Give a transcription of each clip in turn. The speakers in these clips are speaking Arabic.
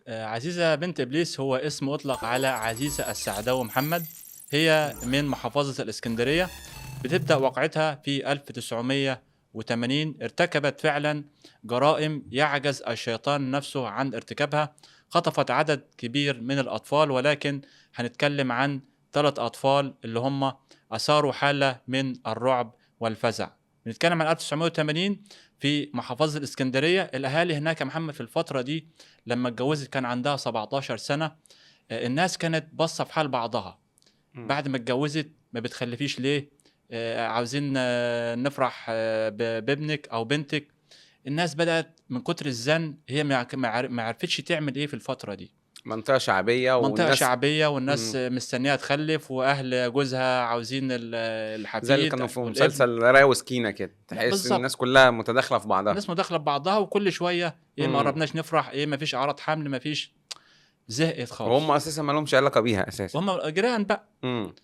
عزيزة بنت إبليس هو اسم أطلق على عزيزة السعداوي محمد. هي من محافظة الإسكندرية. بتبدأ واقعتها في 1980. ارتكبت فعلا جرائم يعجز الشيطان نفسه عن ارتكابها. خطفت عدد كبير من الأطفال، ولكن هنتكلم عن 3 أطفال اللي هم أثاروا حالة من الرعب والفزع. بنتكلم عن 1980 في محافظة الإسكندرية. الأهالي هناك يا محمد في الفترة دي لما اتجوزت كان عندها 17 سنة. الناس كانت باصة في حال بعضها. إمم. بعد ما اتجوزت ما بتخلفيش ليه؟ عاوزين نفرح بابنك أو بنتك. الناس بدأت من كتر الزن، هي ما عرفتش تعمل إيه في الفترة دي. منطقة شعبية منطقة والناس شعبية والناس إمم. مستنية تخلف، وأهل جوزها عاوزين زي اللي الحفيد كانوا في والابن. مسلسل رايا وسكينة كده، لا تحس إن الناس بالظبط، كلّها متداخلة في بعضها. الناس مداخلة ببعضها، وكل شوية إيه ما إمم. قربناش نفرح، إيه ما فيش أعراض حمل، ما فيش. زهقت وهُم خالص. أساسًا ما لهمش علاقة بيها أساسًا. وهم جيران بقى. إمم.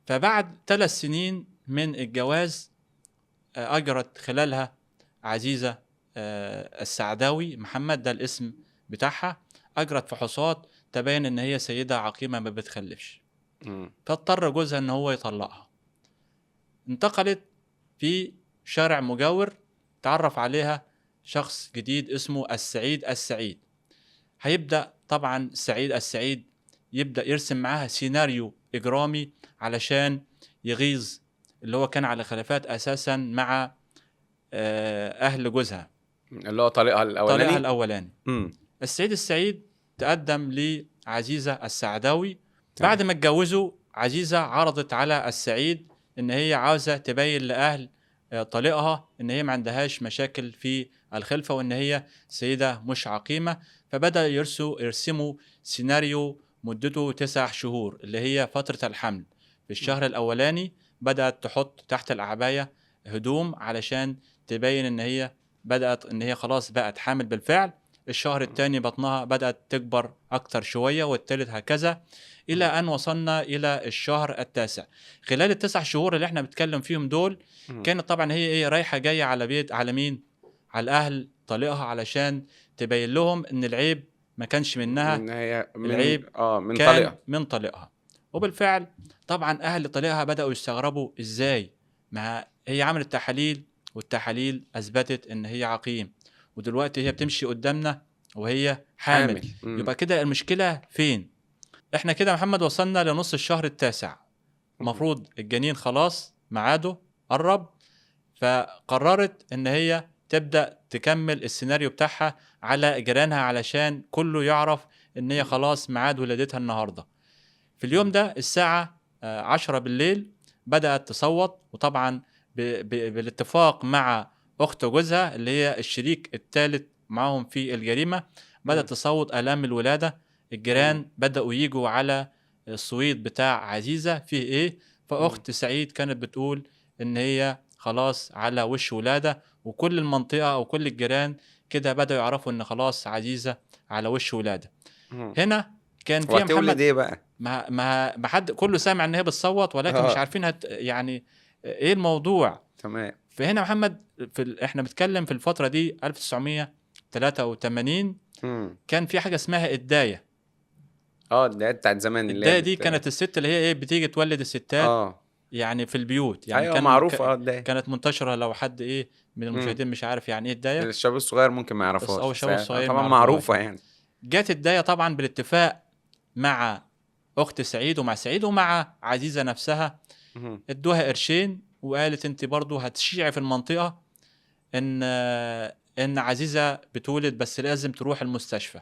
فبعد 3 سنين من الجواز أجرت خلالها عزيزة السعداوي محمد، ده الاسم بتاعها، أجرت فحوصات تبين إن هي سيدة عقيمة ما بتخلفش. إمم. فاضطر جوزها إن هو يطلقها. انتقلت في شارع مجاور، تعرف عليها شخص جديد اسمه السعيد السعيد. هيبدأ طبعا سعيد السعيد يبدأ يرسم معاها سيناريو إجرامي علشان يغيظ اللي هو كان على خلافات أساسا مع أهل جوزها، اللي هو طليقها طليقها الأولاني؟ الأولاني. إمم. السعيد السعيد تقدم لعزيزة السعداوي. تمام. بعد ما اتجوزوا، عزيزة عرضت على السعيد إن هي عاوزة تبين لأهل طليقها إن هي ما عندهاش مشاكل في الخلفة، وإن هي سيدة مش عقيمة. فبدأ يرسموا سيناريو مدته 9 شهور اللي هي فترة الحمل. في إمم. الشهر الأولاني بدأت تحط تحت الأعباية هدوم علشان تبين إن هي بدأت إن هي خلاص بقت حامل بالفعل. الشهر إمم. التاني بطنها بدأت تكبر أكتر شوية، والتالت هكذا، إلى إمم. أن وصلنا إلى الشهر التاسع. خلال ال9 شهور اللي احنا بنتكلم فيهم دول، إمم. كانت طبعا هي إيه رايحة جاية على بيت، على مين؟ على أهل طليقها، علشان تبين لهم إن العيب ما كانش منها، إن هي العيب من كان طليقها. من طليقها. وبالفعل طبعا أهل طليقها بدأوا يستغربوا إزاي، ما هي عملت تحاليل، والتحاليل أثبتت إن هي عقيم، ودلوقتي هي بتمشي قدامنا وهي حامل. حامل. إمم. يبقى كده المشكلة فين؟ احنا كده يا محمد وصلنا لنص الشهر التاسع. إمم. المفروض الجنين خلاص ميعاده قرب. فقررت ان هي تبدأ تكمل السيناريو بتاعها على جيرانها علشان كله يعرف ان هي إمم. خلاص ميعاد ولادتها النهاردة. في اليوم إمم. ده الساعة 10 بالليل بدأت تصوت. وطبعا بالاتفاق مع أخت جوزها اللي هي الشريك الثالث معاهم في الجريمة، إمم. بدأت تصوت آلام الولادة. إمم. الجيران بدأوا يجوا على الصويت بتاع عزيزة فيه إيه. إمم. فأخت سعيد كانت بتقول إن هي خلاص على وش ولادة، وكل المنطقة أو كل الجيران كده بدأوا يعرفوا إن خلاص عزيزة على وش ولادة. إمم. هنا كان فيها وهتولد محمد، إيه بقى؟ ما حد، كله سامع إن هي بتصوّت، ولكن مش آه. عارفين يعني إيه الموضوع. تمام. فهنا محمد إحنا بنتكلم في الفترة دي 1983. إمم. كان في حاجة اسمها الداية. اللي هي بتاعة زمان اللي هي الداية دي كانت الست اللي هي إيه بتيجي تولد الستات آه. يعني في البيوت. يعني أيوه معروفة ده. كانت منتشرة. لو حد إيه من إمم. المشاهدين مش عارف يعني إيه الداية، الشباب الصغير ممكن ما أو يعرفهاش، بس الشباب هي الصغيّر ما طبعًا يعرفوهاش. معروفة يعني. جات الداية طبعًا بالاتفاق مع أخت سعيد ومع سعيد ومع عزيزة نفسها. اهم. ادوها قرشين وقالت انت برضو هتشيعي في المنطقة ان عزيزة بتولد، بس لازم تروح المستشفى،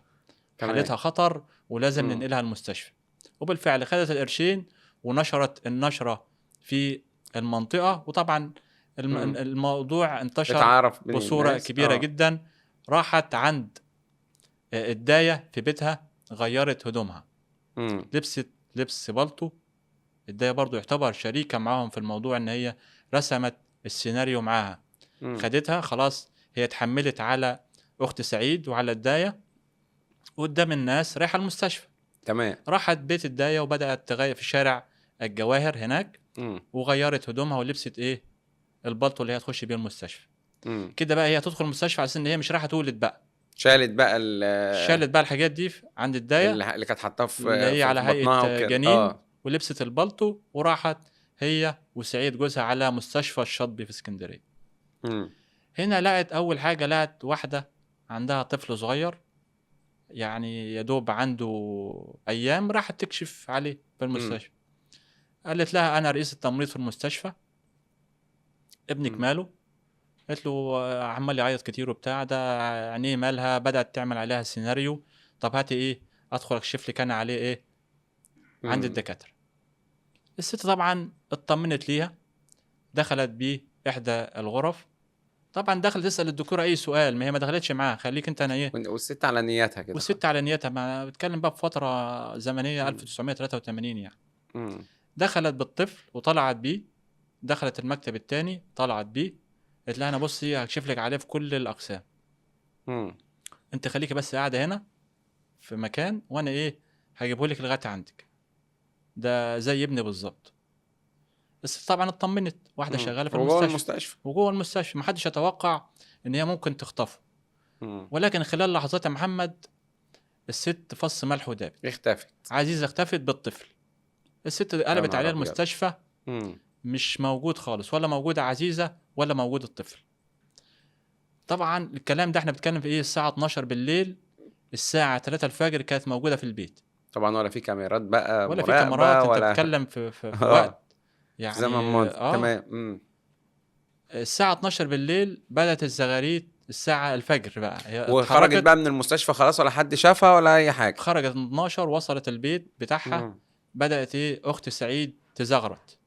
تمام. حالتها خطر ولازم إمم. ننقلها المستشفى. وبالفعل خدت القرشين ونشرت النشرة في المنطقة. وطبعا إمم. الموضوع انتشر اتعرف بين بصورة الناس. كبيرة جدا. راحت عند الداية في بيتها، غيرت هدومها، إمم. لبست لبس بالطو. الداية برضو يعتبر شريكة معاهم في الموضوع، ان هي رسمت السيناريو معاها. إمم. خدتها خلاص، هي اتحملت على اخت سعيد وعلى الداية، وقدام الناس رايحة المستشفى. تمام. راحت بيت الداية وبدأت تغير في شارع الجواهر هناك، إمم. وغيرت هدومها ولبست ايه البلطو اللي هي تخش بيه المستشفى. إمم. كده بقى هي تدخل المستشفى على أساس ان هي مش رايحة تولد بقى، شالت بقى شالت بقى الحاجات دي عند الداية اللي كانت حاطاه اللي هي على في بطنها هيئة وكده. جنين، ولبست البلطو وراحت هي وسعيد جوزها على مستشفى الشاطبي في اسكندرية. مم. هنا لقت أول حاجة، لقت واحدة عندها طفل صغير يعني يا دوب عنده أيام، راحت تكشف عليه في مم. المستشفى. قالت لها أنا رئيس التمريض في المستشفى، ابنك مم. ماله؟ قالت له عمال يعيط كتير وبتاع، ده عينيه مالها؟ بدأت تعمل عليها سيناريو. طب هاتي إيه أدخل أكشف لك أنا عليه إيه عند مم. الدكاترة. الست طبعا اطمنت ليها، دخلت بيه إحدى الغرف. طبعا دخلت تسأل الدكتورة أي سؤال، ما هي ما دخلتش معاها، خليك أنت أنا إيه. والست على نياتها كده خالص. والست على نيتها، ما بتكلم بقى في فترة زمنية مم. 1983 يعني. مم. دخلت بالطفل وطلعت بيه، دخلت المكتب التاني طلعت بيه، قالت لها أنا بصي هكشف لك عليه في كل الأقسام، مم. أنت خليكي بس قاعدة هنا في مكان وأنا إيه هجيبه لك لغاية عندك، ده زي ابني بالظبط. بس طبعا اطمنت، واحدة مم. شغالة في وجوه المستشفى المستشفى. وجوه المستشفى، محدش يتوقع إن هي ممكن تخطفه. مم. ولكن خلال لحظات يا محمد الست فص ملح وداب، اختفت. عزيزة اختفت بالطفل. الست يا قلبت نهار عليها ابيض. المستشفى، مم. مش موجود خالص، ولا موجودة عزيزة ولا موجود الطفل. طبعا الكلام ده احنا بنتكلم في ايه، الساعة 12 بالليل، الساعة 3 الفجر كانت موجودة في البيت. طبعا ولا في كاميرات بقى ولا في مراقبة كاميرات، انت ولا بتتكلم في اه، وقت في زمن يعني ماضي. تمام. مم. الساعة 12 بالليل بدأت الزغاريد، الساعة الفجر بقى هي وخرجت اتحركت. بقى من المستشفى خلاص، ولا حد شافها ولا اي حاجة؟ خرجت 12 وصلت البيت بتاعها. مم. بدأت ايه اخت سعيد تزغرط.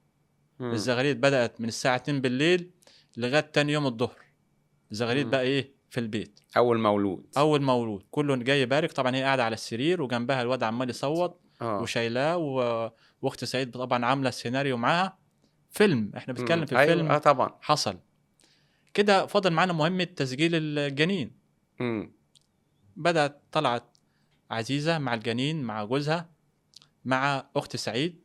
مم. الزغاريد بدأت من الساعة 2 بالليل لغاية تاني يوم الظهر، الزغاريد مم. بقى ايه في البيت. اول مولود. اول مولود كله جاي يبارك، طبعا هي قاعده على السرير وجنبها الواد عمال يصوت اه. وشايلاه واخت سعيد طبعا عامله السيناريو معاها. فيلم، احنا بنتكلم في ايوه، فيلم طبعا. حصل. كده فضل معانا مهمه تسجيل الجنين. مم. بدات طلعت عزيزه مع الجنين مع جوزها مع اخت سعيد،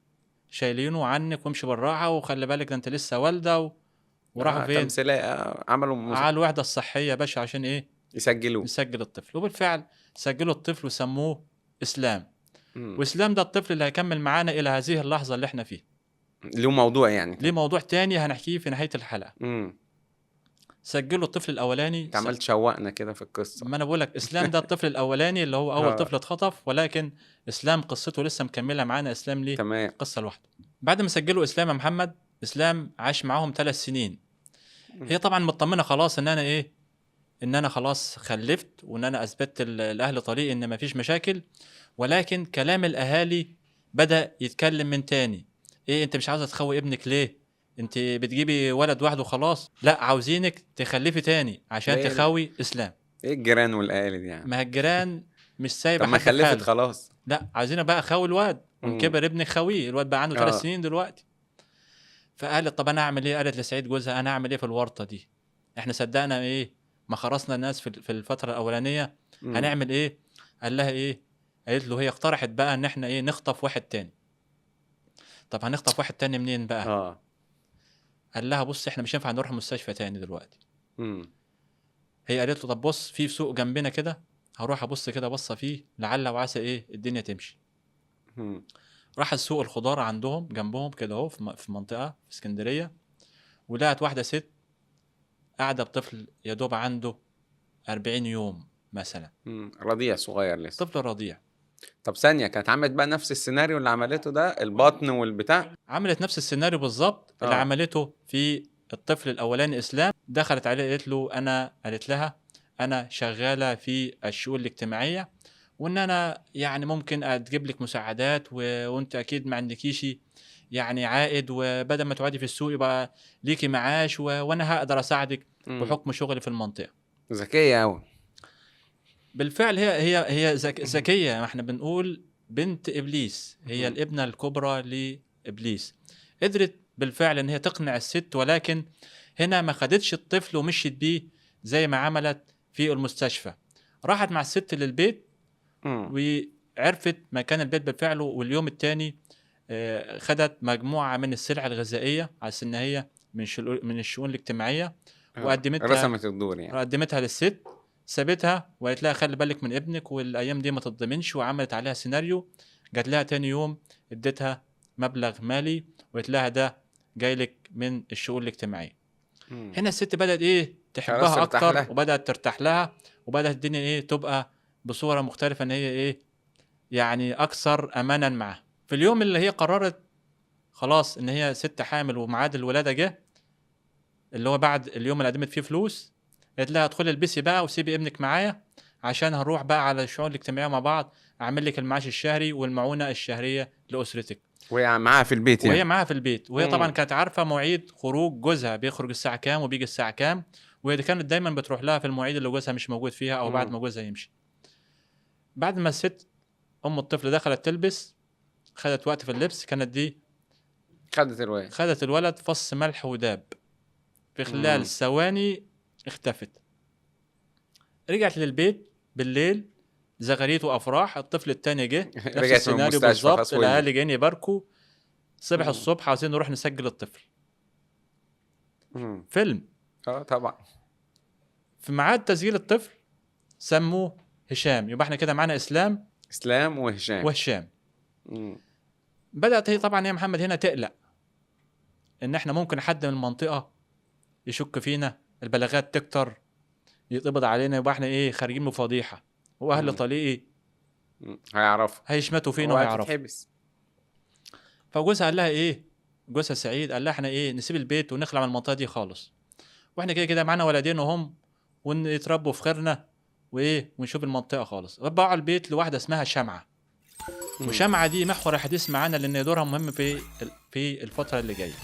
شايلينه عنك وامشي بالراحه وخلي بالك ده انت لسه والده وراحوا فين؟ تمثيلية. عملوا على الوحده الصحيه يا باشا عشان ايه يسجلوه. نسجل الطفل. وبالفعل سجلوا الطفل وسموه اسلام. مم. واسلام ده الطفل اللي هيكمل معانا الى هذه اللحظه اللي احنا فيها. له موضوع يعني ليه تاني. موضوع تاني هنحكيه في نهايه الحلقه. مم. سجلوا الطفل الاولاني انت عمال تشوقنا كده في القصة. ما انا بقول لك اسلام ده الطفل الاولاني اللي هو اول اه. طفل اتخطف، ولكن اسلام قصته لسه مكمله معانا. اسلام ليه تمام. قصه لوحده. بعد ما سجلوا اسلام يا محمد، اسلام عاش معاهم 3 سنين. هي طبعا مطمنه خلاص ان انا ايه، ان انا خلاص خلفت وان انا اثبتت الاهل طريقي ان مفيش مشاكل. ولكن كلام الاهالي بدأ يتكلم من تاني. ايه انت مش عاوزه تخوي ابنك ليه؟ انت بتجيبي ولد واحد وخلاص، لا عاوزينك تخلفي تاني عشان ليه؟ تخوي اسلام. ايه الجيران والاهالي دي يعني؟ ما الجيران مش طب سايبه ما حد في خلفت حاله. خلاص. لا عاوزينها بقى خوي الواد، وان مم. كبر ابنك خويه، الواد بقى عنده 3 اه. سنين دلوقتي. فقالت طب انا اعمل ايه؟ قالت لسعيد جوزها انا اعمل ايه في الورطه دي؟ احنا صدقنا ايه ما خرصنا الناس في الفتره الاولانيه، مم. هنعمل ايه؟ قال لها ايه؟ قالت له هي اقترحت بقى ان احنا ايه نخطف واحد تاني. طب هنخطف واحد تاني منين بقى؟ اه. قال لها بص احنا مش هينفع نروح مستشفى تاني دلوقتي. مم. هي قالت له طب بص في سوق جنبنا كده، هروح ابص كده بصه فيه لعل وعسى ايه الدنيا تمشي. مم. راح السوق الخضار عندهم جنبهم كده اهو في منطقه في اسكندريه، ولقت واحده ست قاعده بطفل يا دوب عنده 40 يوم مثلا، رضيع صغير لسه. طفل رضيع. طب ثانية، كانت عملت بقى نفس السيناريو اللي عملته ده، البطن والبتاع؟ عملت نفس السيناريو بالظبط اللي اه. عملته في الطفل الاولاني اسلام. دخلت عليه قالت له قالت لها انا شغاله في الشؤون الاجتماعيه، وان انا يعني ممكن اتجيب لك مساعدات وانت اكيد ما عندكيش يعني عائد، وبدل ما تقعدي في السوق يبقى ليكي معاش وانا هقدر اساعدك مم. بحكم شغلي في المنطقه. ذكية أوي. بالفعل هي ذكيه، ما احنا بنقول بنت ابليس، هي مم. الابنه الكبرى لابليس. قدرت بالفعل ان هي تقنع الست، ولكن هنا ما خدتش الطفل ومشيت بيه زي ما عملت في المستشفى. راحت مع الست للبيت مم. وعرفت مكان البيت بالفعل. واليوم الثاني خدت مجموعه من السلع الغذائيه على ان هي من الشؤون الاجتماعيه، وقدمتها رسمت الدور يعني. قدمتها للست. سابتها وقالت لها خلي بالك من ابنك والايام دي ما تتضمنش، وعملت عليها سيناريو. جات لها تاني يوم اديتها مبلغ مالي وقالت لها ده جاي لك من الشؤون الاجتماعيه. هنا الست بدات ايه خلاص تحبها ارتاح اكتر، لها. وبدات ترتاح لها، وبدات الدنيا ايه تبقى بصوره مختلفه، ان هي ايه يعني اكثر امانا معاها. في اليوم اللي هي قررت خلاص ان هي ست حامل وميعاد الولاده جه، اللي هو بعد اليوم اللي قدمت فيه فلوس، قالت لها ادخلي البسي بقى وسيبي ابنك معايا عشان هنروح بقى على الشؤون الاجتماعيه مع بعض، اعمل لك المعاش الشهري والمعونه الشهريه لاسرتك. وهي معاها في البيت وهي يعني. معاها في البيت، وهي طبعا مم. كانت عارفه مواعيد خروج جوزها، بيخرج الساعه كام وبيجي الساعه كام، وهي كانت دايما بتروح لها في المواعيد اللي جوزها مش موجود فيها او بعد مم. ما جوزها يمشي. بعد ما الست ام الطفل دخلت تلبس، خدت وقت في اللبس، كانت دي خدت الواد. خدت الولد فص ملح وداب، في خلال مم. ثواني اختفت. رجعت للبيت بالليل، زغاريت وافراح. الطفل التاني جه نفس رجعت من السيناريو المستشفى بالظبط، خلاص ولدت. الاهالي جايين يباركوا. صبح مم. الصبح عاوزين نروح نسجل الطفل. مم. فيلم. طبعا. في ميعاد تسجيل الطفل سموه هشام، يبقى احنا كده معانا اسلام اسلام وهشام. وهشام. مم. بدات هي طبعا يا محمد هنا تقلق ان احنا ممكن حد من المنطقه يشك فينا، البلاغات تكتر، يتقبض علينا، يبقى احنا ايه خارجين بفضيحه، واهل مم. طليقي هيعرفوا هيشمتوا فينا وهيعرفوا. وهتتحبس. فجوزها قال لها ايه، جوزها سعيد قال لها احنا ايه نسيب البيت ونخلع من المنطقه دي خالص، واحنا كده كده معانا ولدين وهم ونتربوا في خيرنا وايه ونشوف المنطقه خالص. باعوا البيت لواحده اسمها شمعه، مم. وشمعه دي محور الحديث معانا لان دورها مهم في الفتره اللي جايه.